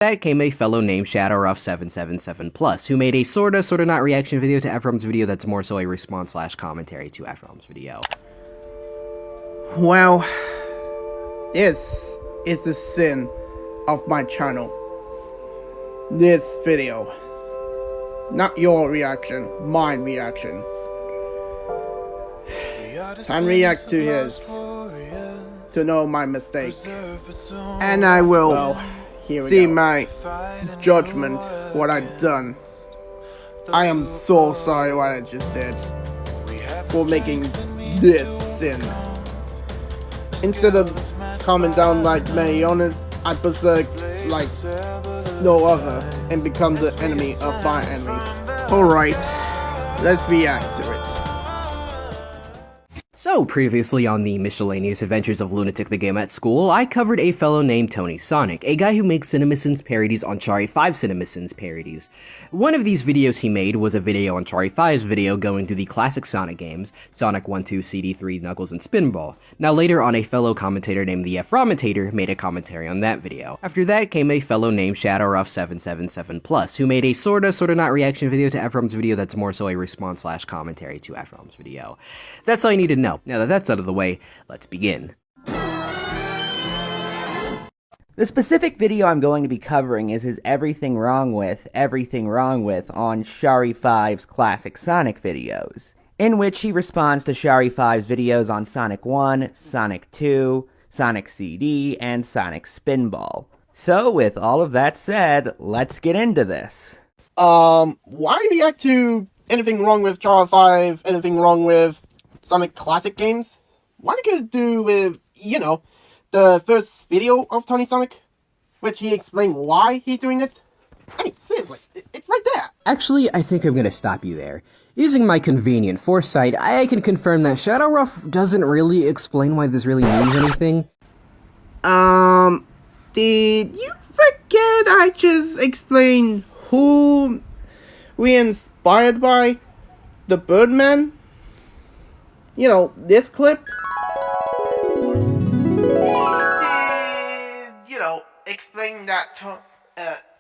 That came a fellow named ShadowRuff777+, who made a sorta not reaction video to Ephraim's video that's more so a response/commentary to Ephraim's video. Well, this is the sin of my channel. This video. Not your reaction, mine reaction. Time react to his to know my mistake. And I will see my judgment, what I've done. I am so sorry what I just did for making this sin. Instead of calming down like many owners, I berserk like no other and become the enemy of my enemy. Alright, let's react to it. So, previously on the miscellaneous adventures of Lunatic the Game at school, I covered a fellow named Tony Sonic, a guy who makes CinemaSins parodies on Chari 5 CinemaSins parodies. One of these videos he made was a video on Chari 5's video going through the classic Sonic games, Sonic 1, 2, CD3, Knuckles, and Spinball. Now later on, a fellow commentator named the Ephraimitator made a commentary on that video. After that came a fellow named ShadowRuff777+, who made a sorta not reaction video to Ephraim's video that's more so a response/commentary to Ephraim's video. That's all you need to know. Now that that's out of the way, let's begin. The specific video I'm going to be covering is his Everything Wrong With on Chari 5's classic Sonic videos, in which he responds to Chari 5's videos on Sonic 1, Sonic 2, Sonic CD, and Sonic Spinball. So with all of that said, let's get into this. Why react to anything wrong with Chari 5, anything wrong with Sonic classic games? What it could do with, the first video of Tony Sonic, which he explained why he's doing it? I mean, seriously, it's right there. Actually, I think I'm gonna stop you there. Using my convenient foresight, I can confirm that ShadowRuff doesn't really explain why this really means anything. Did you forget I just explained who we inspired by? The Birdman? This clip? Explain that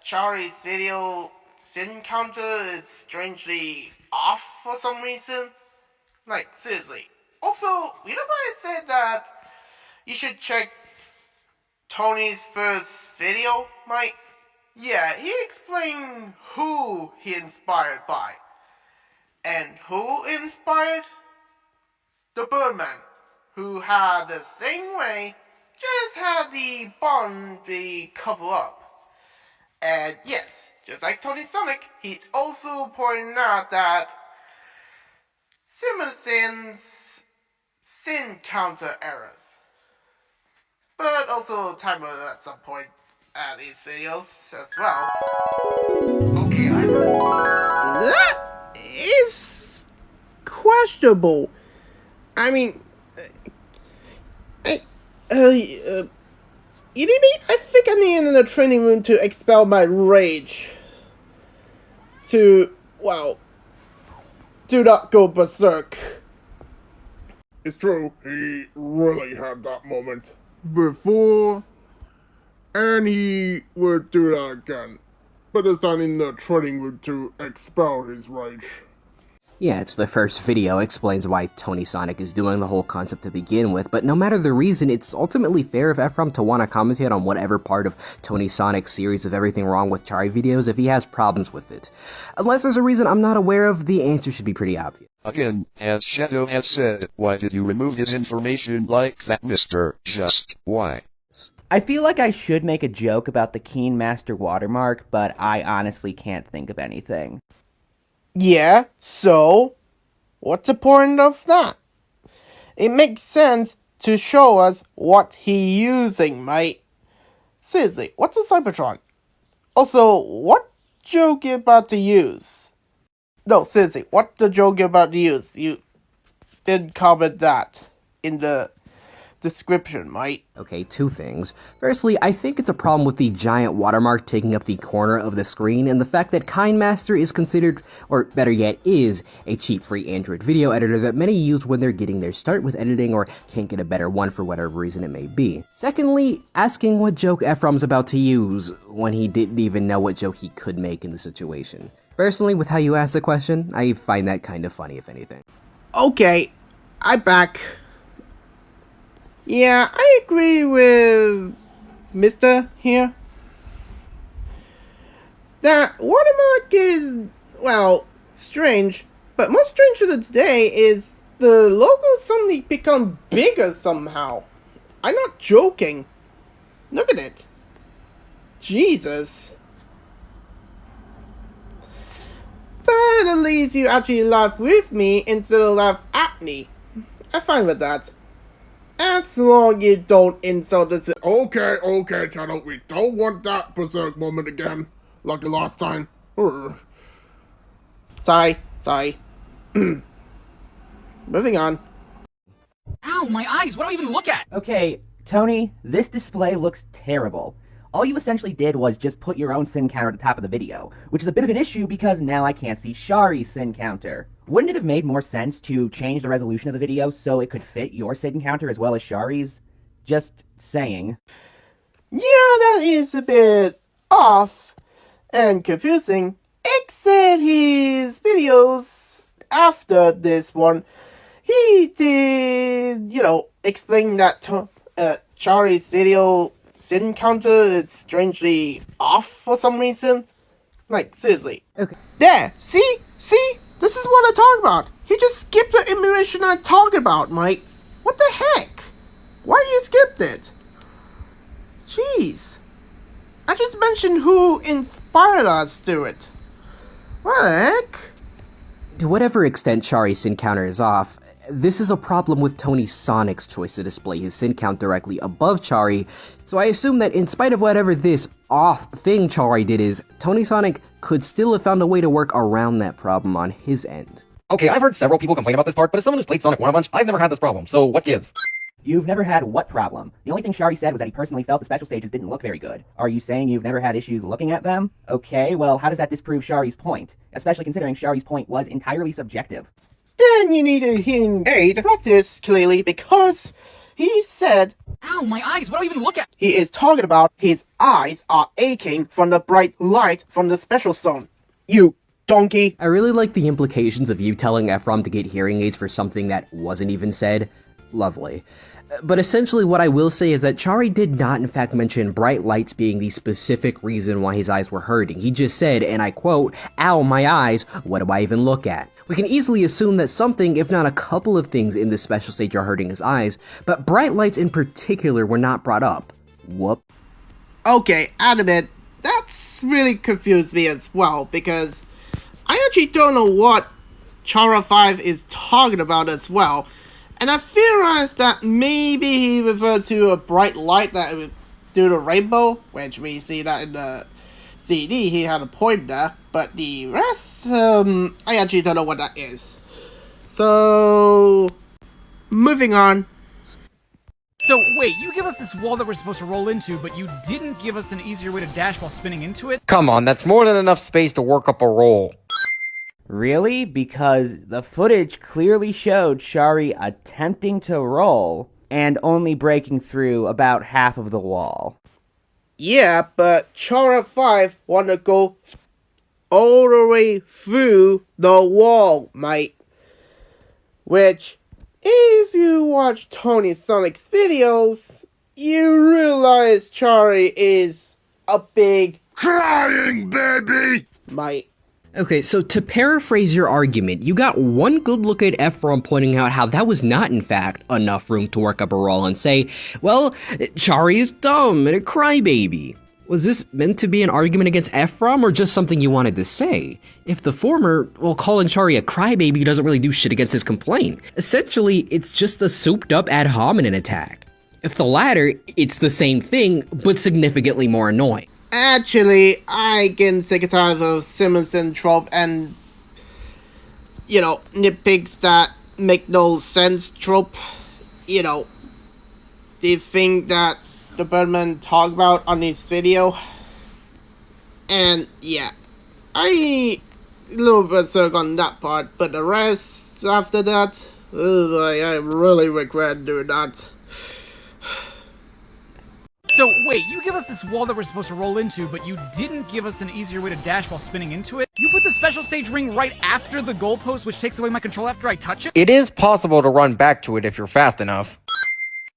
Chari's video sin counter is strangely off for some reason. Like, seriously. Also, I said that you should check Tony's first video, Mike? Yeah, he explained who he inspired by. And who inspired? The Birdman, who had the same way, just had the bond be covered up. And yes, just like Tony Sonic, he's also pointing out that CinemaSins sin counter errors. But also timer at some point at these videos as well. Okay, that is questionable. I mean, you need me? I think I need in the training room to expel my rage. Do not go berserk. It's true, he really had that moment before, and he would do that again, but this time in the training room to expel his rage. Yeah, it's the first video, explains why Tony Sonic is doing the whole concept to begin with, but no matter the reason, it's ultimately fair of Ephraim to want to commentate on whatever part of Tony Sonic's series of Everything Wrong with Chari videos if he has problems with it. Unless there's a reason I'm not aware of, the answer should be pretty obvious. Again, as Shadow has said, why did you remove his information like that, mister? Just why? I feel like I should make a joke about the Keen Master watermark, but I honestly can't think of anything. Yeah, so what's the point of that? It makes sense to show us what he's using, mate. Seriously, what's a Cybertron? Also, what joke you about to use? No, seriously, what the joke you about to use? You didn't comment that in the description, mate? Okay, two things. Firstly, I think it's a problem with the giant watermark taking up the corner of the screen, and the fact that KineMaster is considered, or better yet, is a cheap free Android video editor that many use when they're getting their start with editing or can't get a better one for whatever reason it may be. Secondly, asking what joke Ephraim's about to use when he didn't even know what joke he could make in the situation. Personally, with how you asked the question, I find that kind of funny, if anything. Okay, I'm back. Yeah, I agree with Mr. here. That watermark is, well, strange, but more stranger today is the logo suddenly become bigger somehow. I'm not joking. Look at it. Jesus. But at least you actually laugh with me instead of laugh at me. I'm fine with that. As long as you don't insult us. Okay, Channel, we don't want that berserk moment again, like the last time. Sorry. Moving on. Ow, my eyes! What do I even look at? Okay, Tony, this display looks terrible. All you essentially did was just put your own sin counter at the top of the video, which is a bit of an issue because now I can't see Shari's sin counter. Wouldn't it have made more sense to change the resolution of the video so it could fit your sin counter as well as Shari's? Just saying. Yeah, that is a bit off and confusing, except his videos after this one, he did, explain that Shari's video sin counter is strangely off for some reason. Like, seriously. Okay. There! See? This is what I talk about! He just skipped the information I talked about, Mike. What the heck? Why you skipped it? Jeez. I just mentioned who inspired us to it. What the heck? To whatever extent Shari's sin counter is off, this is a problem with Tony Sonic's choice to display his sin count directly above Chari, so I assume that in spite of whatever this off thing Chari did is, Tony Sonic could still have found a way to work around that problem on his end. Okay, I've heard several people complain about this part, but as someone who's played Sonic 1 a bunch, I've never had this problem, so what gives? You've never had what problem? The only thing Shari said was that he personally felt the special stages didn't look very good. Are you saying you've never had issues looking at them? Okay, well, how does that disprove Shari's point? Especially considering Shari's point was entirely subjective. Then you need a hearing aid to practice clearly because he said Ow, my eyes! What do I even look at? he is talking about his eyes are aching from the bright light from the special zone. You donkey. I really like the implications of you telling Ephraim to get hearing aids for something that wasn't even said. Lovely. But essentially what I will say is that Chari did not in fact mention bright lights being the specific reason why his eyes were hurting. He just said, and I quote, "Ow, my eyes, what do I even look at?" We can easily assume that something, if not a couple of things in this special stage are hurting his eyes, but bright lights in particular were not brought up. Whoop. Okay, admit, that's really confused me as well because I actually don't know what Chara 5 is talking about as well. And I theorized that maybe he referred to a bright light that would do the rainbow, which we see that in the CD, he had a point there. But the rest, I actually don't know what that is. So, moving on. So, wait, you give us this wall that we're supposed to roll into, but you didn't give us an easier way to dash while spinning into it? Come on, that's more than enough space to work up a roll. Really? Because the footage clearly showed Shari attempting to roll and only breaking through about half of the wall. Yeah, but Chara 5 wanna go all the way through the wall, mate. Which, if you watch Tony Sonic's videos, you realize Chari is a big Crying baby! mate. Okay, so to paraphrase your argument, you got one good look at Ephraim pointing out how that was not, in fact, enough room to work up a roll and say, well, Chari is dumb and a crybaby. Was this meant to be an argument against Ephraim or just something you wanted to say? If the former, well, calling Chari a crybaby doesn't really do shit against his complaint. Essentially, it's just a souped-up ad hominem attack. If the latter, it's the same thing, but significantly more annoying. Actually, I get sick and tired of Simonson trope and, nitpicks that make no sense trope. the thing that the Birdman talked about on his video. And yeah, I a little bit stuck on that part, but the rest after that, I really regret doing that. So, wait, you give us this wall that we're supposed to roll into, but you didn't give us an easier way to dash while spinning into it? You put the special stage ring right after the goalpost, which takes away my control after I touch it? It is possible to run back to it if you're fast enough.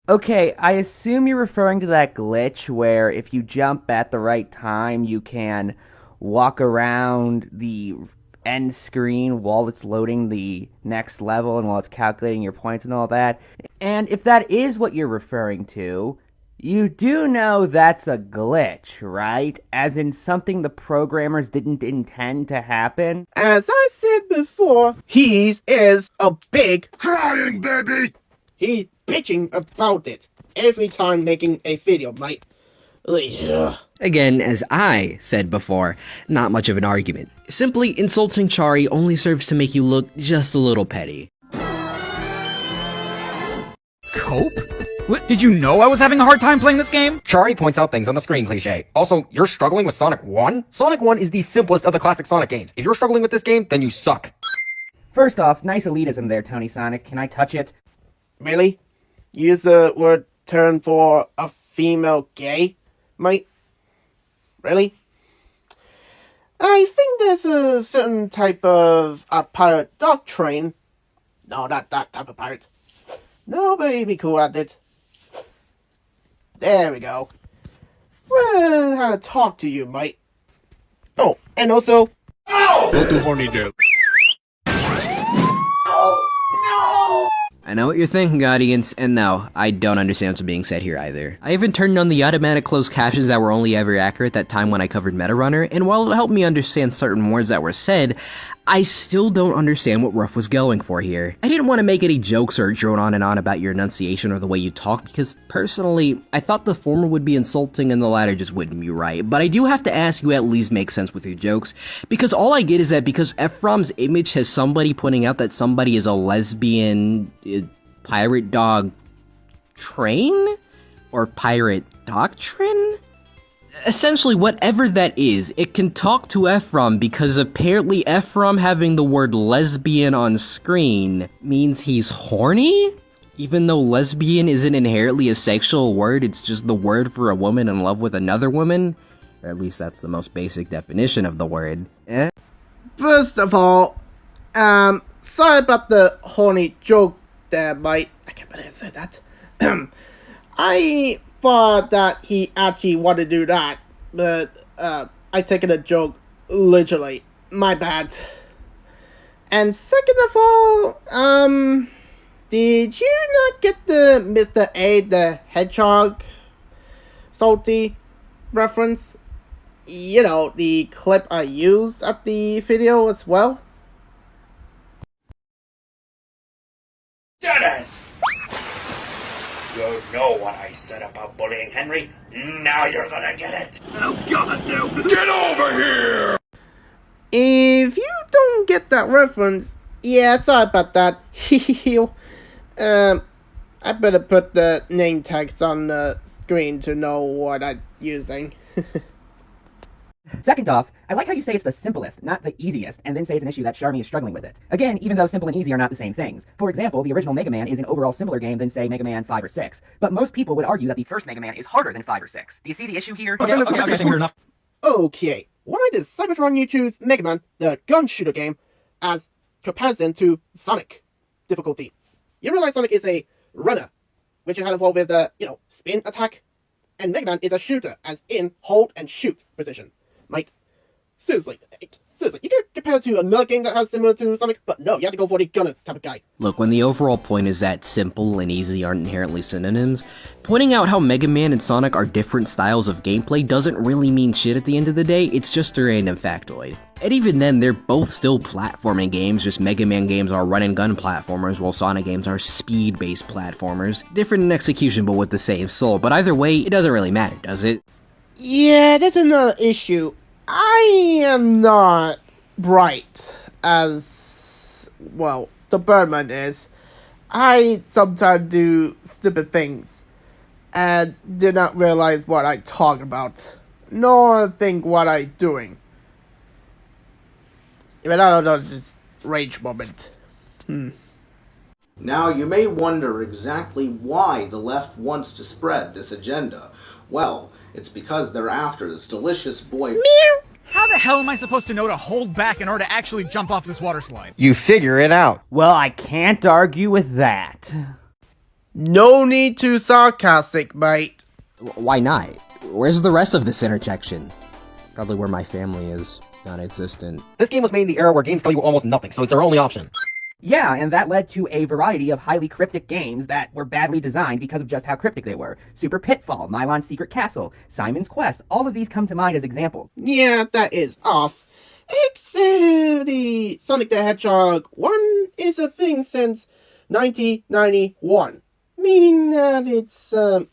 Okay, I assume you're referring to that glitch where if you jump at the right time, you can walk around the end screen while it's loading the next level and while it's calculating your points and all that. And if that is what you're referring to, you do know that's a glitch, right? As in something the programmers didn't intend to happen? As I said before, he is a big crying baby. He's bitching about it every time making a video, mate. Ugh. Again, as I said before, not much of an argument. Simply insulting Chari only serves to make you look just a little petty. Cope? What, did you know I was having a hard time playing this game? Chari points out things on the screen cliche. Also, you're struggling with Sonic 1? Sonic 1 is the simplest of the classic Sonic games. If you're struggling with this game, then you suck. First off, nice elitism there, Tony Sonic. Can I touch it? Really? Use the word term for a female gay, mate? Really? I think there's a certain type of pirate doctrine. No, not that type of pirate. Nobody be cool at it. There we go. Well, how to talk to you, mate. Oh, and also... Go to horny jail. I know what you're thinking, audience, and no, I don't understand what's being said here either. I even turned on the automatic closed captions that were only ever accurate that time when I covered Metarunner, and while it helped me understand certain words that were said, I still don't understand what Ruff was going for here. I didn't want to make any jokes or drone on and on about your enunciation or the way you talk, because personally, I thought the former would be insulting and the latter just wouldn't be right, but I do have to ask you at least make sense with your jokes, because all I get is that because Ephraim's image has somebody pointing out that somebody is a lesbian pirate dog train? Or pirate doctrine? Essentially, whatever that is, it can talk to Ephraim because apparently Ephraim having the word lesbian on screen means he's horny? Even though lesbian isn't inherently a sexual word, it's just the word for a woman in love with another woman? Or at least that's the most basic definition of the word. First of all, sorry about the horny joke there, mate. I can't believe I said that. I thought that he actually wanted to do that, but I taken a joke literally. My bad. And second of all, did you not get the Mr. A the Hedgehog salty reference? You know, the clip I used at the video as well? Dennis! You know what I said about bullying Henry. Now you're gonna get it. Oh God, no! Get over here! If you don't get that reference, yeah, sorry about that. I better put the name tags on the screen to know what I'm using. Second off, I like how you say it's the simplest, not the easiest, and then say it's an issue that Charmy is struggling with it. Again, even though simple and easy are not the same things. For example, the original Mega Man is an overall simpler game than, say, Mega Man 5 or 6. But most people would argue that the first Mega Man is harder than 5 or 6. Do you see the issue here? Okay, enough. Okay, why does Cybertron you choose Mega Man, the gun shooter game, as comparison to Sonic difficulty? You realize Sonic is a runner, which you have involved with spin attack, and Mega Man is a shooter, as in hold and shoot precision. Mate, seriously, you can compare it to another game that has similar to Sonic, but no, you have to go for the gunner type of guy. Look, when the overall point is that simple and easy aren't inherently synonyms, pointing out how Mega Man and Sonic are different styles of gameplay doesn't really mean shit at the end of the day, it's just a random factoid. And even then, they're both still platforming games, just Mega Man games are run-and-gun platformers, while Sonic games are speed-based platformers. Different in execution, but with the same soul, but either way, it doesn't really matter, does it? Yeah, that's another issue. I am not bright as, well, the Birdman is. I sometimes do stupid things. and did not realize what I talk about, nor think what I doing. Even I don't know, just rage moment. Now, you may wonder exactly why the left wants to spread this agenda. Well, it's because they're after this delicious boy. How the hell am I supposed to know to hold back in order to actually jump off this water slide? You figure it out. Well, I can't argue with that. No need to sarcastic, mate. Why not? Where's the rest of this interjection? Probably where my family is. Non-existent. This game was made in the era where games tell you almost nothing, so it's our only option. Yeah, and that led to a variety of highly cryptic games that were badly designed because of just how cryptic they were. Super Pitfall, Mylon's Secret Castle, Simon's Quest, all of these come to mind as examples. Yeah, that is off. Except the Sonic the Hedgehog 1 is a thing since 1991. Meaning that it's, doesn't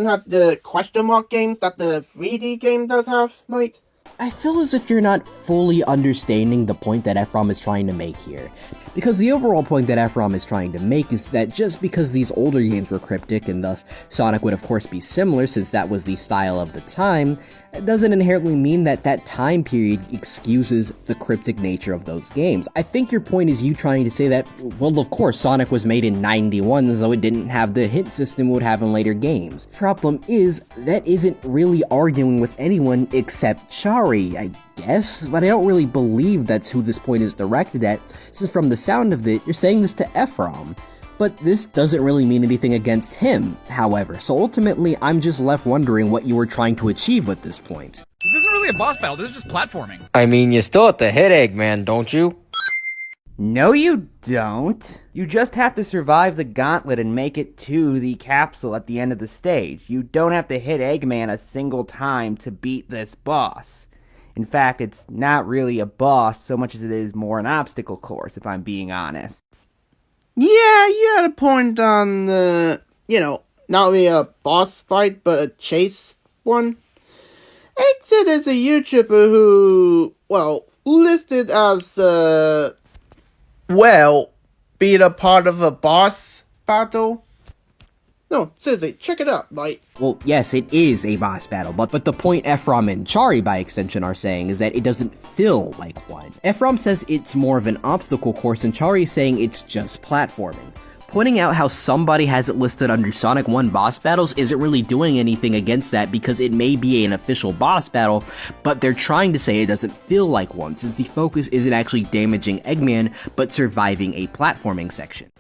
have the question mark games that the 3D game does have, mate. I feel as if you're not fully understanding the point that Ephraim is trying to make here. Because the overall point that Ephraim is trying to make is that just because these older games were cryptic, and thus Sonic would of course be similar since that was the style of the time, it doesn't inherently mean that that time period excuses the cryptic nature of those games. I think your point is you trying to say that, well, of course, Sonic was made in 91, so it didn't have the hint system it would have in later games. Problem is, that isn't really arguing with anyone except Chari, I guess, but I don't really believe that's who this point is directed at, since from the sound of it, you're saying this to Ephraim. But this doesn't really mean anything against him, however, so ultimately I'm just left wondering what you were trying to achieve with this point. This isn't really a boss battle, this is just platforming. I mean, you still have to hit Eggman, don't you? No, you don't. You just have to survive the gauntlet and make it to the capsule at the end of the stage. You don't have to hit Eggman a single time to beat this boss. In fact, it's not really a boss so much as it is more an obstacle course, if I'm being honest. Yeah, you had a point on the, not really a boss fight, but a chase one. Exit is a YouTuber who, listed as, being a part of a boss battle. No, seriously, check it out, mate. Well, yes, it is a boss battle, but the point Ephraim and Chari, by extension, are saying is that it doesn't feel like one. Ephraim says it's more of an obstacle course, and Chari is saying it's just platforming. Pointing out how somebody has it listed under Sonic 1 boss battles isn't really doing anything against that because it may be an official boss battle, but they're trying to say it doesn't feel like one, since the focus isn't actually damaging Eggman, but surviving a platforming section.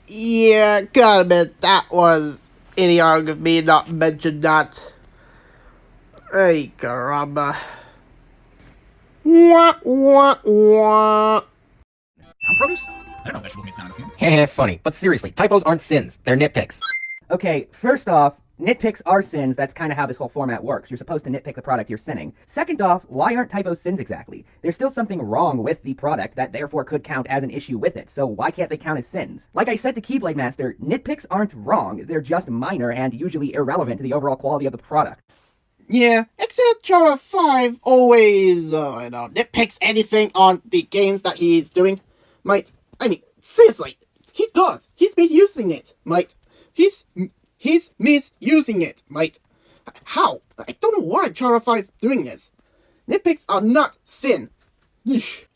Yeah, gotta admit, that was idiotic of me not mention that. Hey, caramba. Wah, wah, wah. Town produce? I don't know vegetables made sound in this game. Heh, funny. But seriously, typos aren't sins, they're nitpicks. Okay, first off, nitpicks are sins. That's kind of how this whole format works. You're supposed to nitpick the product you're sinning. Second off, why aren't typos sins exactly? There's still something wrong with the product that therefore could count as an issue with it, so why can't they count as sins? Like I said to Keyblade Master, nitpicks aren't wrong. They're just minor and usually irrelevant to the overall quality of the product. Yeah, except Chara 5 always, nitpicks anything on the games that he's doing. Mate, I mean, seriously, he does. He's misusing it, mate. He's misusing it, mate. How? I don't know why Chara 5 is doing this. Nitpicks are not sin.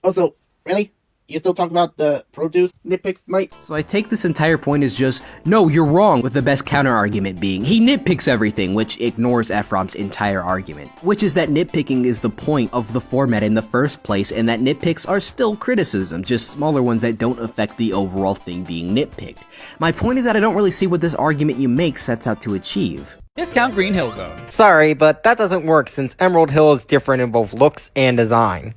Also, really? You still talk about the produce nitpicks, mate? So I take this entire point as just, no, you're wrong, with the best counter-argument being, he nitpicks everything, which ignores Ephraim's entire argument. Which is that nitpicking is the point of the format in the first place, and that nitpicks are still criticism, just smaller ones that don't affect the overall thing being nitpicked. My point is that I don't really see what this argument you make sets out to achieve. Discount Green Hill Zone. Sorry, but that doesn't work since Emerald Hill is different in both looks and design.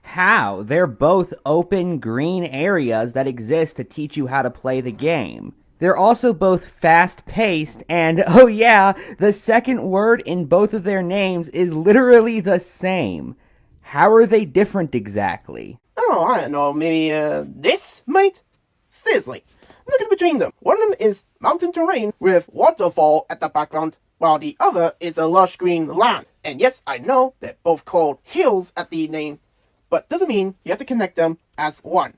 How? They're both open green areas that exist to teach you how to play the game. They're also both fast-paced, and oh yeah, the second word in both of their names is literally the same. How are they different exactly? Oh, I don't know, maybe, this, mate? Seriously, look at between them. One of them is mountain terrain with waterfall at the background, while the other is a lush green land. And yes, I know they're both called hills at the name, but doesn't mean you have to connect them as one.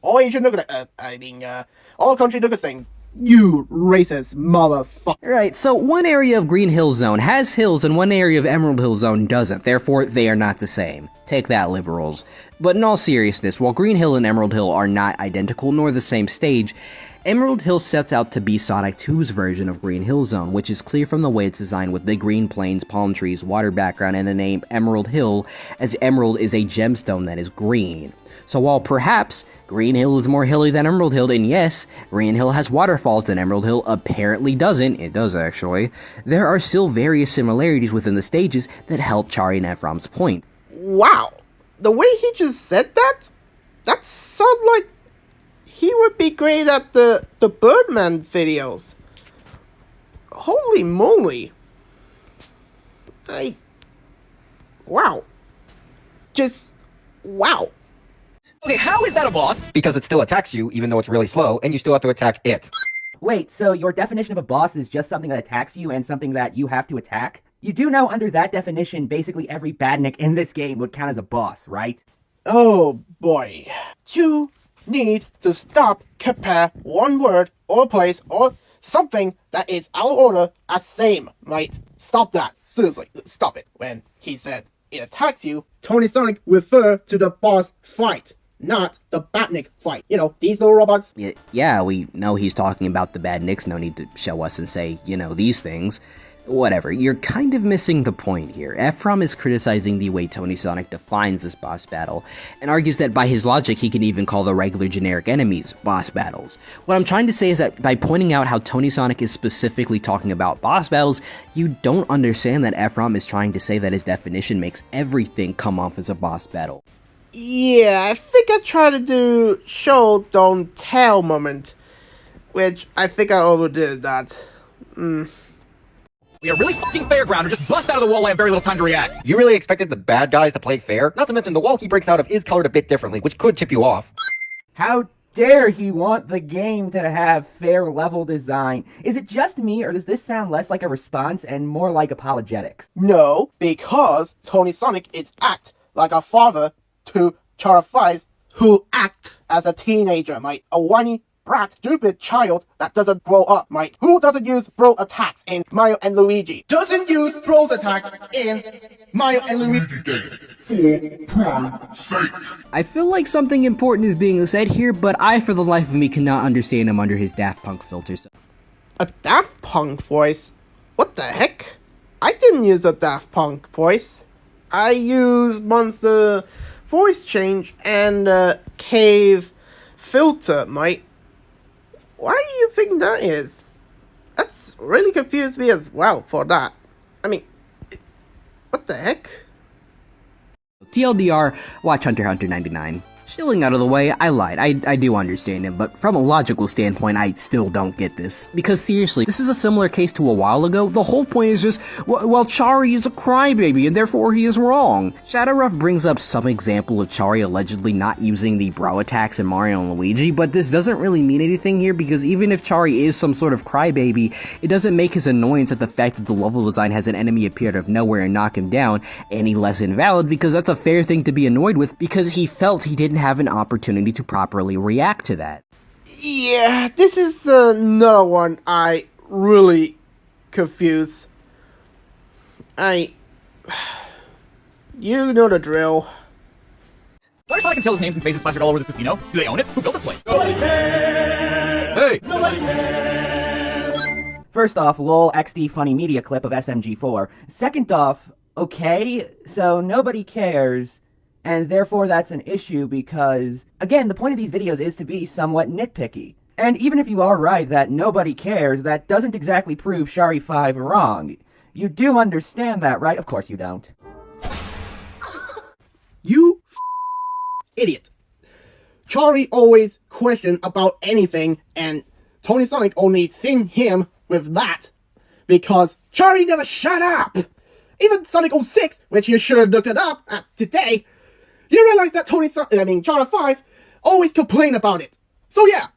All Asian look all countries look the same. You racist motherfucker. Right, so one area of Green Hill Zone has hills and one area of Emerald Hill Zone doesn't, therefore they are not the same. Take that, liberals. But in all seriousness, while Green Hill and Emerald Hill are not identical nor the same stage, Emerald Hill sets out to be Sonic 2's version of Green Hill Zone, which is clear from the way it's designed with big green plains, palm trees, water background, and the name Emerald Hill, as emerald is a gemstone that is green. So while perhaps Green Hill is more hilly than Emerald Hill, and yes, Green Hill has waterfalls and Emerald Hill apparently doesn't, it does actually, there are still various similarities within the stages that help Chari and Ephraim's point. Wow. The way he just said that sounds like he would be great at the Birdman videos. Holy moly. Wow. Just, wow. Okay, how is that a boss? Because it still attacks you, even though it's really slow, and you still have to attack it. Wait, so your definition of a boss is just something that attacks you and something that you have to attack? You do know under that definition, basically every badnik in this game would count as a boss, right? Oh boy. You need to stop compare one word or place or something that is out of order as same, right? Stop that. Seriously, stop it. When he said it attacks you, Tony Sonic referred to the boss fight, not the Batnik fight. You know, these little robots. Yeah, we know he's talking about the bad nicks, no need to show us and say, you know, these things. Whatever, you're kind of missing the point here. Ephraim is criticizing the way Tony Sonic defines this boss battle, and argues that by his logic he can even call the regular generic enemies boss battles. What I'm trying to say is that by pointing out how Tony Sonic is specifically talking about boss battles, you don't understand that Ephraim is trying to say that his definition makes everything come off as a boss battle. Yeah, I think I tried to do show, don't tell moment, which I think I overdid that. We are really fucking fairground and just bust out of the wall. I have very little time to react. You really expected the bad guys to play fair? Not to mention the wall he breaks out of is colored a bit differently, which could tip you off. How dare he want the game to have fair level design? Is it just me, or does this sound less like a response and more like apologetics? No, because Tony Sonic is act like a father to Chara 5 who act as a teenager, mate. A whiny brat, stupid child that doesn't grow up, mate. Who doesn't use bro attacks in Mario and Luigi? Doesn't use bros attack in Mario and Luigi games. I feel like something important is being said here, but I for the life of me cannot understand him under his Daft Punk filters. A Daft Punk voice? What the heck? I didn't use a Daft Punk voice. I used Monster voice change and cave filter, mate. Why do you think that is? That's really confused me as well for that. I mean, what the heck? TLDR, watch Hunter x Hunter 99. Chilling out of the way, I lied. I do understand him, but from a logical standpoint, I still don't get this. Because seriously, this is a similar case to a while ago. The whole point is just, well, Chari is a crybaby, and therefore he is wrong. Shadowruff brings up some example of Chari allegedly not using the bro attacks in Mario and Luigi, but this doesn't really mean anything here, because even if Chari is some sort of crybaby, it doesn't make his annoyance at the fact that the level design has an enemy appear out of nowhere and knock him down any less invalid, because that's a fair thing to be annoyed with, because he felt he didn't have an opportunity to properly react to that. Yeah, this is another one I really confused. You know the drill. Why Sonic and Tails' names and faces plastered all over this casino? Do they own it? Who built this place? Nobody cares! Hey! Nobody cares! First off, lol XD funny media clip of SMG4. Second off, okay, so nobody cares. And therefore that's an issue because, again, the point of these videos is to be somewhat nitpicky. And even if you are right that nobody cares, that doesn't exactly prove Chari 5 wrong. You do understand that, right? Of course you don't. You idiot. Chari always question about anything, and Tony Sonic only seen him with that because Chari never shut up. Even Sonic 06, which you should have looked it up at today, you realize that Chara 5 always complain about it. So yeah,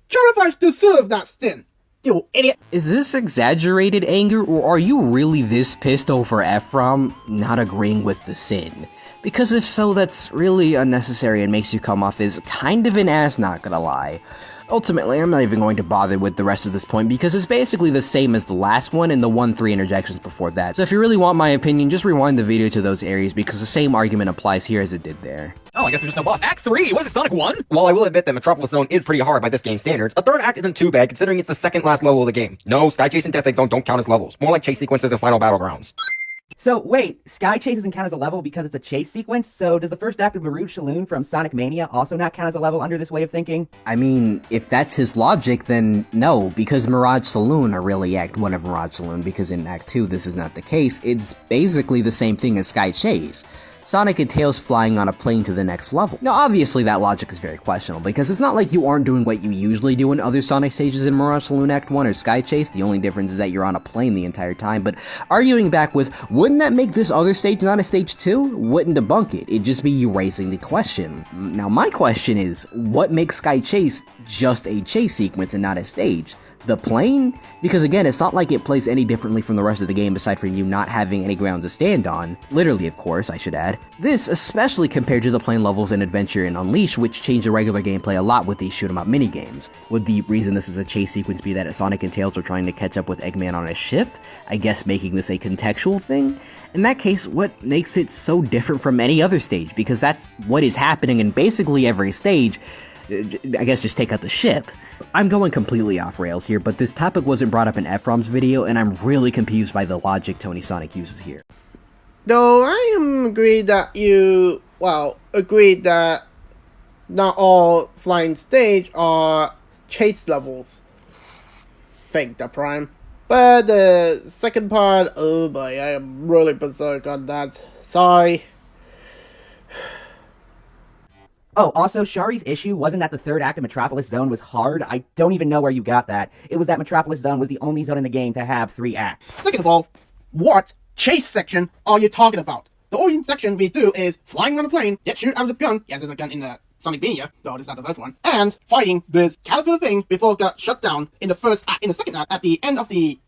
Chara 5 deserves that sin. You idiot. Is this exaggerated anger, or are you really this pissed over Ephraim not agreeing with the sin? Because if so, that's really unnecessary and makes you come off as kind of an ass, not gonna lie. Ultimately, I'm not even going to bother with the rest of this point because it's basically the same as the last one and the 1-3 interjections before that. So if you really want my opinion, just rewind the video to those areas because the same argument applies here as it did there. Oh, I guess there's just no boss. Act 3! What is it, Sonic 1? While I will admit that Metropolis Zone is pretty hard by this game's standards, a third act isn't too bad considering it's the second last level of the game. No, Sky Chase and Death Egg Zone don't count as levels. More like chase sequences and final battlegrounds. So, wait, Sky Chase doesn't count as a level because it's a chase sequence? So does the first act of Rouge Saloon from Sonic Mania also not count as a level under this way of thinking? I mean, if that's his logic, then no, because Mirage Saloon, or really Act 1 of Mirage Saloon, because in Act 2 this is not the case, it's basically the same thing as Sky Chase. Sonic and Tails flying on a plane to the next level. Now, obviously that logic is very questionable, because it's not like you aren't doing what you usually do in other Sonic stages in Mirage Saloon Act 1 or Sky Chase, the only difference is that you're on a plane the entire time, but arguing back with, wouldn't that make this other stage not a stage 2? Wouldn't debunk it, it'd just be you raising the question. Now my question is, what makes Sky Chase just a chase sequence and not a stage? The plane? Because again, it's not like it plays any differently from the rest of the game aside from you not having any ground to stand on. Literally, of course, I should add. This, especially compared to the plane levels in Adventure and Unleashed, which change the regular gameplay a lot with these shoot-'em-up minigames. Would the reason this is a chase sequence be that Sonic and Tails are trying to catch up with Eggman on a ship? I guess making this a contextual thing? In that case, what makes it so different from any other stage? Because that's what is happening in basically every stage. I guess just take out the ship. I'm going completely off rails here, but this topic wasn't brought up in Ephraim's video, and I'm really confused by the logic Tony Sonic uses here. Though I am agreed that agreed that not all flying stage are chase levels. Thank the Prime. But the second part, oh boy, I am really berserk on that. Sorry. Oh, also, Shari's issue wasn't that the third act of Metropolis Zone was hard. I don't even know where you got that. It was that Metropolis Zone was the only zone in the game to have 3 acts. Second of all, what chase section are you talking about? The only section we do is flying on a plane, get shoot out of the gun. Yes, there's a gun in the Sonic Mania, though it's not the first one. And fighting this caterpillar thing before it got shut down in the first act. In the second act, at the end of the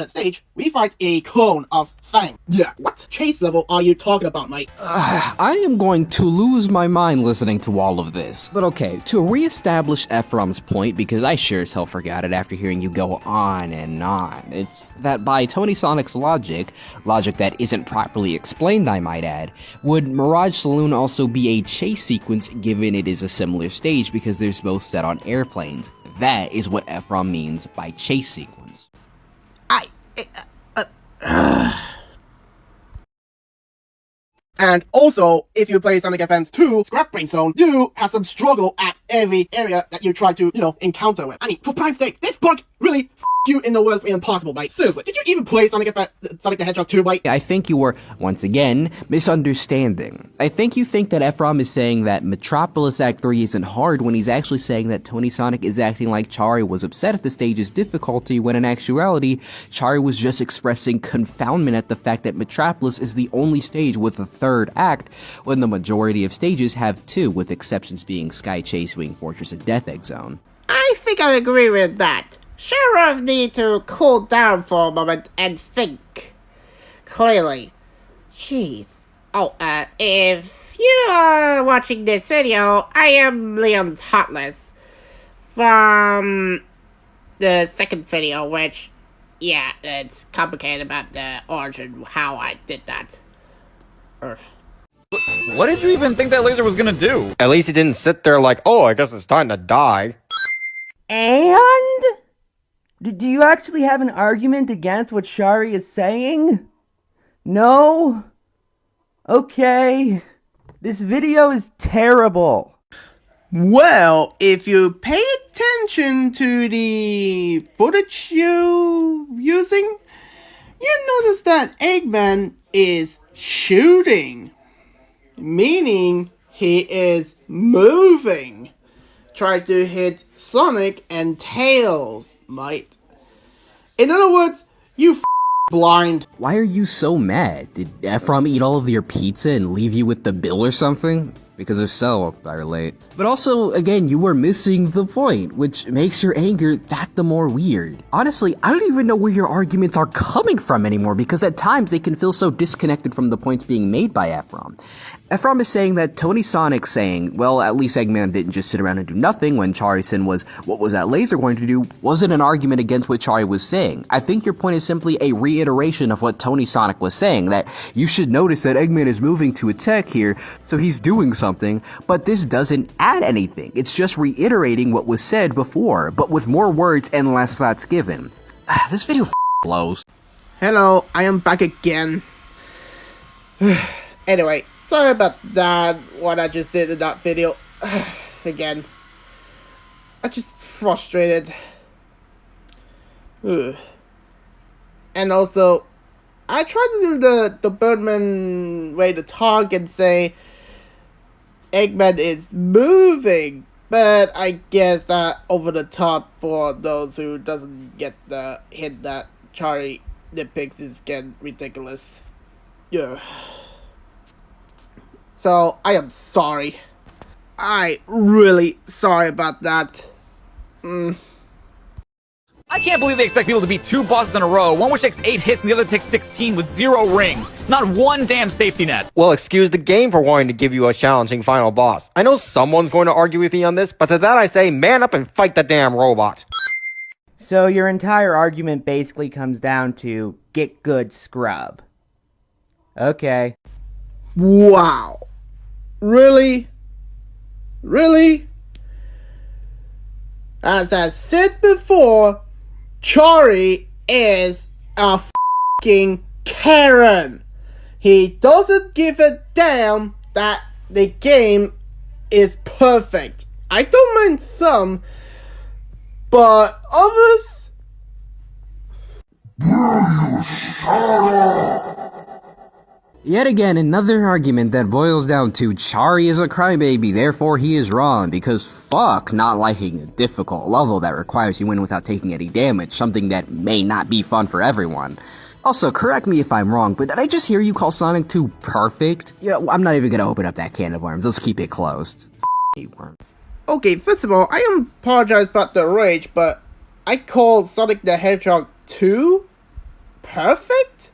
stage, we fight a clone of Fang. Yeah, what chase level are you talking about, mate? I am going to lose my mind listening to all of this. But okay, to re-establish Ephraim's point, because I sure as hell forgot it after hearing you go on and on, it's that by Tony Sonic's logic that isn't properly explained I might add, would Mirage Saloon also be a chase sequence given it is a similar stage because they're both set on airplanes? That is what Ephraim means by chase sequence. And also, if you play Sonic Advance 2, Scrap Brain Zone, you have some struggle at every area that you try to, encounter with. I mean, for prime's sake, this bug really you in the worst way possible, mate. Seriously, did you even play Sonic the Hedgehog 2, mate? I think you were, once again, misunderstanding. I think you think that Ephraim is saying that Metropolis Act 3 isn't hard when he's actually saying that Tony Sonic is acting like Chari was upset at the stage's difficulty when in actuality, Chari was just expressing confoundment at the fact that Metropolis is the only stage with a third act when the majority of stages have 2, with exceptions being Sky Chase, Wing Fortress, and Death Egg Zone. I think I agree with that. Sheriff need to cool down for a moment and think clearly. Jeez. Oh, if you are watching this video, I am Leon's Heartless from the second video, which, yeah, it's complicated about the origin, how I did that. What did you even think that laser was gonna do? At least he didn't sit there like, oh, I guess it's time to die. And? Do you actually have an argument against what Shari is saying? No? Okay. This video is terrible. Well, if you pay attention to the footage you're using, you notice that Eggman is shooting, meaning he is moving. Try to hit Sonic and Tails, mate. In other words, you blind. Why are you so mad? Did Ephraim eat all of your pizza and leave you with the bill or something? Because if so, I relate. But also, again, you were missing the point, which makes your anger that the more weird. Honestly, I don't even know where your arguments are coming from anymore, because at times they can feel so disconnected from the points being made by Ephraim. Ephraim is saying that Tony Sonic saying, well, at least Eggman didn't just sit around and do nothing when Chari-san was, what was that laser going to do, wasn't an argument against what Chari was saying. I think your point is simply a reiteration of what Tony Sonic was saying, that you should notice that Eggman is moving to attack here, so he's doing something, but this doesn't add anything. It's just reiterating what was said before, but with more words and less thoughts given. This video blows. Hello, I am back again. Anyway, sorry about that, what I just did in that video. Again. I'm just frustrated. And also, I tried to do the Birdman way to talk and say Eggman is moving, but I guess that over the top for those who doesn't get the hint that Charlie nitpicks is getting ridiculous. Yeah. So, I am sorry. I really sorry about that. I can't believe they expect people to beat 2 bosses in a row, one which takes 8 hits and the other takes 16 with 0 rings. Not one damn safety net. Well, excuse the game for wanting to give you a challenging final boss. I know someone's going to argue with me on this, but to that I say, man up and fight the damn robot. So your entire argument basically comes down to get good, scrub. Okay. Wow. Really? Really? As I said before, Chari is a f***ing Karen. He doesn't give a damn that the game is perfect. I don't mind some, but others? Yet again, another argument that boils down to Chari is a crybaby, therefore he is wrong, because fuck not liking a difficult level that requires you win without taking any damage, something that may not be fun for everyone. Also, correct me if I'm wrong, but did I just hear you call Sonic 2 perfect? Yeah, I'm not even gonna open up that can of worms, let's keep it closed. Okay, first of all, I apologize about the rage, but I called Sonic the Hedgehog 2 perfect?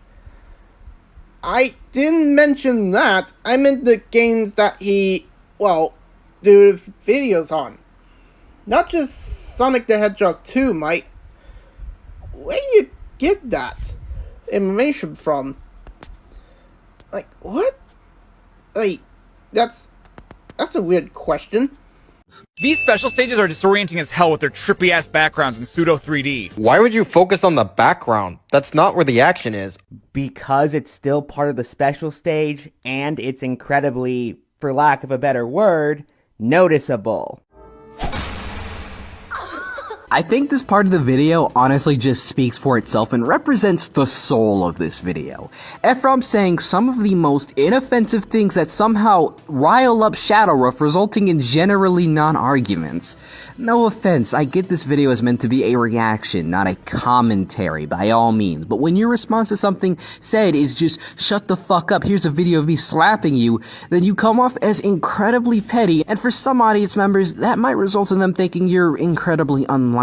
I didn't mention that. I meant the games that he, well, do videos on. Not just Sonic the Hedgehog 2, Mike. Where you get that information from? Like, what? Like, that's a weird question. These special stages are disorienting as hell with their trippy-ass backgrounds in pseudo 3D. Why would you focus on the background? That's not where the action is. Because it's still part of the special stage, and it's incredibly, for lack of a better word, noticeable. I think this part of the video honestly just speaks for itself and represents the soul of this video. Ephraim saying some of the most inoffensive things that somehow rile up Shadowruff, resulting in generally non-arguments. No offense, I get this video is meant to be a reaction, not a commentary by all means, but when your response to something said is just shut the fuck up, here's a video of me slapping you, then you come off as incredibly petty, and for some audience members, that might result in them thinking you're incredibly unlikable.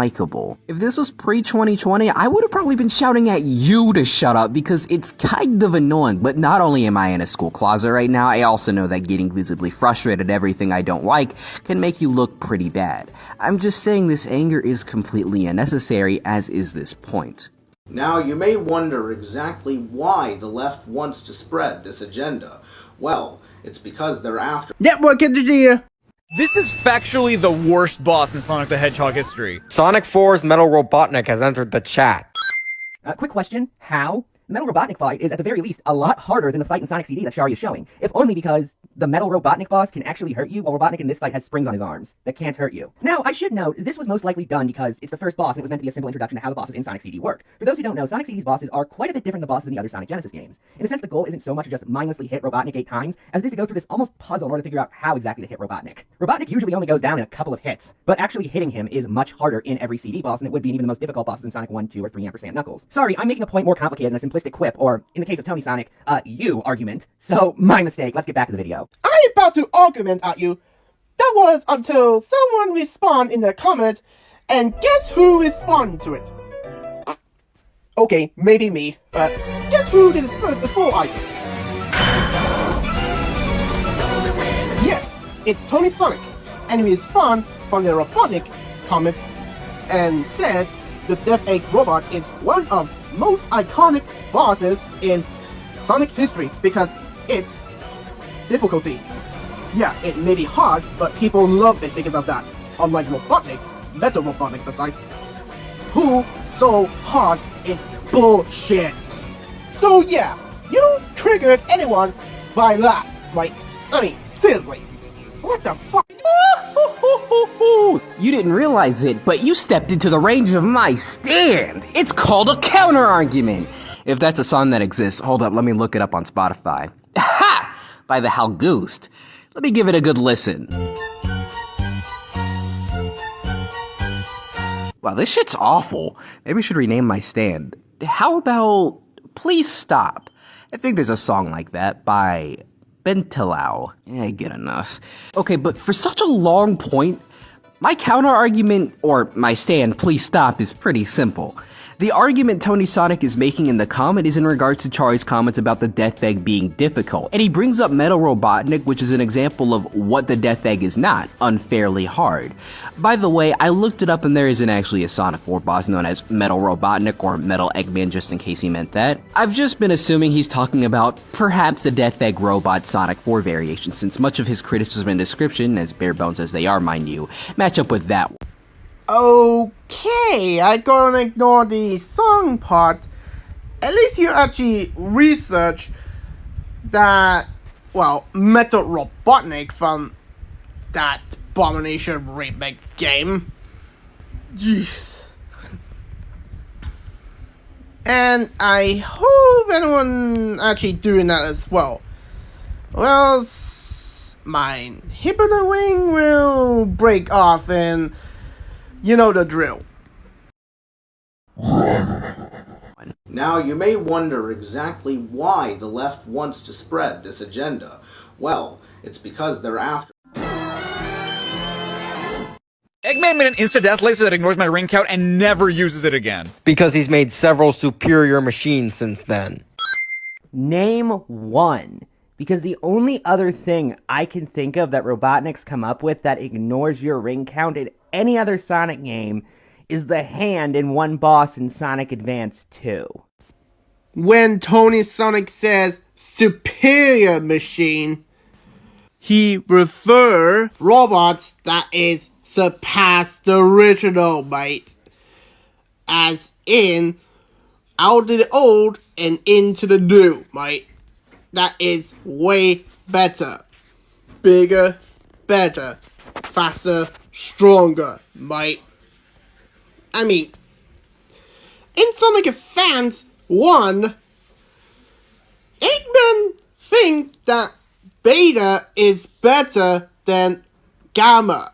If this was pre-2020, I would have probably been shouting at you to shut up because it's kind of annoying, but not only am I in a school closet right now, I also know that getting visibly frustrated at everything I don't like can make you look pretty bad. I'm just saying this anger is completely unnecessary, as is this point. Now, you may wonder exactly why the left wants to spread this agenda. Well, it's because they're after Network engineer! This is factually the worst boss in Sonic the Hedgehog history. Sonic 4's Metal Robotnik has entered the chat. Quick question, how? The Metal Robotnik fight is at the very least a lot harder than the fight in Sonic CD that Shari is showing, if only because the Metal Robotnik boss can actually hurt you, while Robotnik in this fight has springs on his arms that can't hurt you. Now, I should note, this was most likely done because it's the first boss and it was meant to be a simple introduction to how the bosses in Sonic CD work. For those who don't know, Sonic CD's bosses are quite a bit different than the bosses in the other Sonic Genesis games. In a sense, the goal isn't so much to just mindlessly hit Robotnik 8 times, as it is to go through this almost puzzle in order to figure out how exactly to hit Robotnik. Robotnik usually only goes down in a couple of hits, but actually hitting him is much harder in every CD boss than it would be in even the most difficult bosses in Sonic 1, 2, or 3 ampersand Knuckles. Sorry, I'm making a point more complicated than a simplistic quip, or, in the case of Tony Sonic, you argument. So, my mistake, let's get back to the video. I'm about to argument at you. That was until someone respond in the comment, and guess who responded to it? Okay, maybe me, but guess who did it first before I did? Yes, it's Tony Sonic, and he responded from the Robotnik comment and said the Death Egg robot is one of most iconic bosses in Sonic history because it's difficulty. Yeah, it may be hard, but people love it because of that. Unlike Robotnik, Metal Robotnik besides, who so hard it's bullshit. So yeah, you triggered anyone by that, right? I mean, seriously, what the fuck? You didn't realize it, but you stepped into the range of my stand. It's called a counter-argument. If that's a song that exists, hold up, let me look it up on Spotify. Ha! By the Halgoost. Let me give it a good listen. Wow, this shit's awful. Maybe I should rename my stand. How about Please Stop? I think there's a song like that by Bentelau. Yeah, I get enough. Okay, but for such a long point, my counter-argument, or my stand, Please Stop, is pretty simple. The argument Tony Sonic is making in the comment is in regards to Charlie's comments about the Death Egg being difficult, and he brings up Metal Robotnik, which is an example of what the Death Egg is not, unfairly hard. By the way, I looked it up and there isn't actually a Sonic 4 boss known as Metal Robotnik or Metal Eggman, just in case he meant that. I've just been assuming he's talking about perhaps a Death Egg robot Sonic 4 variation, since much of his criticism and description, as bare bones as they are, mind you, match up with that one. Okay, I'm gonna ignore the song part. At least you actually research that, well, Metal Robotnik from that Abomination remake game. Jeez. And I hope anyone actually doing that as well. Well, my hip of the wing will break off and you know the drill. Now you may wonder exactly why the left wants to spread this agenda. Well, it's because they're after... Eggman made an insta-death laser that ignores my ring count and never uses it again. Because he's made several superior machines since then. Name one. Because the only other thing I can think of that Robotnik's come up with that ignores your ring count in any other Sonic game is the hand in one boss in Sonic Advance 2. When Tony Sonic says superior machine, he refer robots that is surpass the original, mate. As in, out of the old and into the new, mate. That is way better. Bigger, better, faster, stronger, mate. I mean, in Sonic Advance 1, Eggman thinks that Beta is better than Gamma,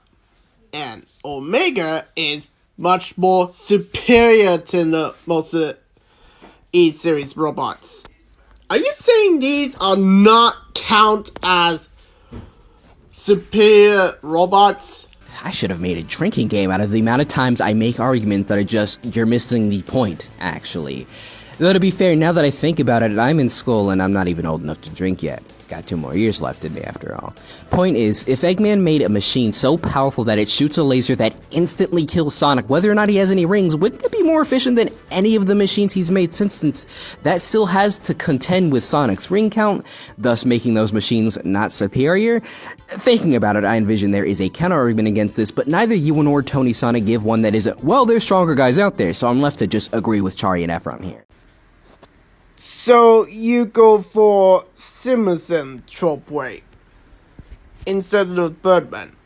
and Omega is much more superior to most of the E-Series robots. Are you saying these are not count as superior robots? I should have made a drinking game out of the amount of times I make arguments that are just, you're missing the point, actually. Though to be fair, now that I think about it, I'm in school and I'm not even old enough to drink yet. Got 2 more years left in me after all. Point is, if Eggman made a machine so powerful that it shoots a laser that instantly kills Sonic, whether or not he has any rings, wouldn't it be more efficient than any of the machines he's made since that still has to contend with Sonic's ring count, thus making those machines not superior? Thinking about it, I envision there is a counter-argument against this, but neither you nor Tony Sonic give one that isn't, well, there's stronger guys out there, so I'm left to just agree with Chari and Ephraim here. So you go for Simpson Tropeway instead of Birdman.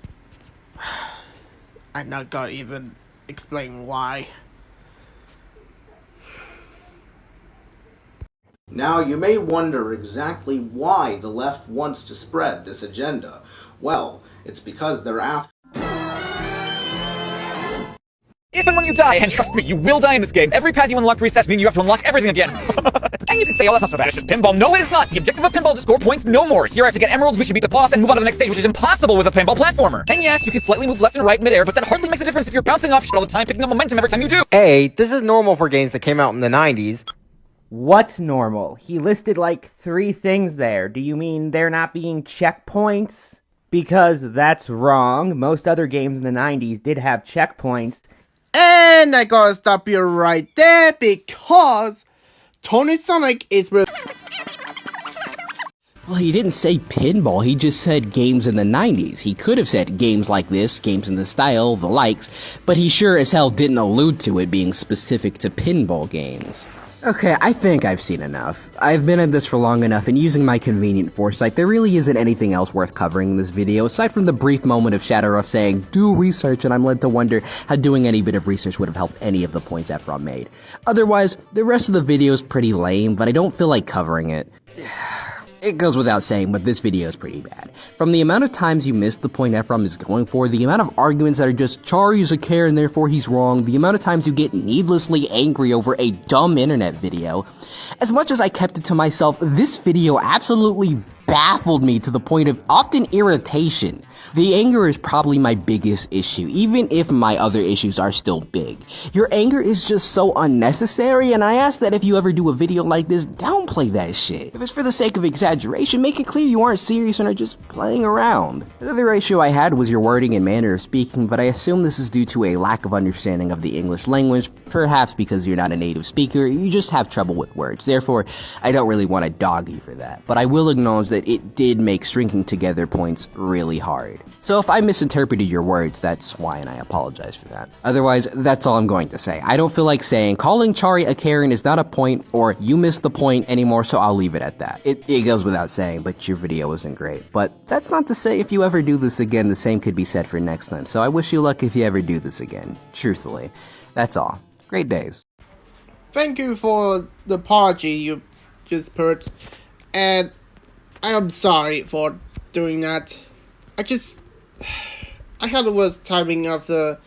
I'm not gonna even explain why. Now you may wonder exactly why the left wants to spread this agenda. Well, it's because they're after... If and when you die, and trust me, you will die in this game, every path you unlock resets, meaning you have to unlock everything again. And you can say, oh, that's not so bad, it's just pinball. No, it is not. The objective of pinball is to score points, no more. Here I have to get emeralds, we should beat the boss, and move on to the next stage, which is impossible with a pinball platformer. And yes, you can slightly move left and right midair, but that hardly makes a difference if you're bouncing off shit all the time, picking up momentum every time you do. A, this is normal for games that came out in the 90s. What's normal? He listed like 3 things there. Do you mean there not being checkpoints? Because that's wrong. Most other games in the 90s did have checkpoints. And I gotta stop you right there because Tony Sonic is with. Well, he didn't say pinball, he just said games in the 90s. He could have said games like this, games in the style, the likes, but he sure as hell didn't allude to it being specific to pinball games. Okay, I think I've seen enough. I've been at this for long enough, and using my convenient foresight, there really isn't anything else worth covering in this video, aside from the brief moment of Shadowruff saying, do research, and I'm led to wonder how doing any bit of research would have helped any of the points Efron made. Otherwise, the rest of the video is pretty lame, but I don't feel like covering it. It goes without saying, but this video is pretty bad. From the amount of times you missed the point Efron is going for, the amount of arguments that are just, Chari is a care and therefore he's wrong, the amount of times you get needlessly angry over a dumb internet video. As much as I kept it to myself, this video absolutely baffled me to the point of often irritation. The anger is probably my biggest issue, even if my other issues are still big. Your anger is just so unnecessary, and I ask that if you ever do a video like this, downplay that shit. If it's for the sake of exaggeration, make it clear you aren't serious and are just playing around. Another issue I had was your wording and manner of speaking, but I assume this is due to a lack of understanding of the English language, perhaps because you're not a native speaker, you just have trouble with words. Therefore, I don't really want to dog you for that, but I will acknowledge that it did make stringing together points really hard. So if I misinterpreted your words, that's why, and I apologize for that. Otherwise, that's all I'm going to say. I don't feel like saying calling Chari a Karen is not a point, or you missed the point anymore, so I'll leave it at that. It goes without saying, but your video wasn't great. But that's not to say if you ever do this again, the same could be said for next time, so I wish you luck if you ever do this again. Truthfully. That's all. Great days. Thank you for the apology you just put, and I am sorry for doing that. I had the worst timing of the,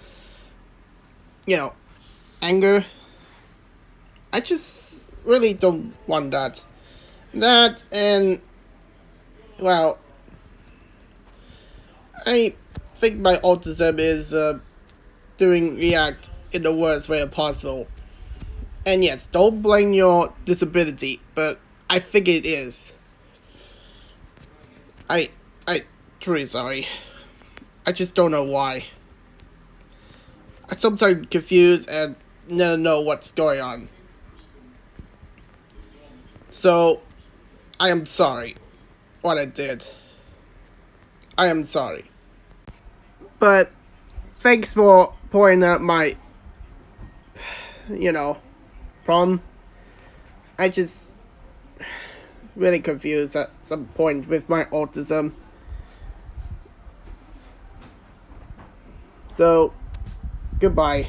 anger. I just really don't want that. That and, well, I think my autism is doing React in the worst way possible. And yes, don't blame your disability, but I think it is. I truly sorry. I just don't know why. I sometimes confused and never know what's going on. So, I am sorry what I did. I am sorry. But, thanks for pointing out my, problem. I just really confused at some point with my autism. So, goodbye.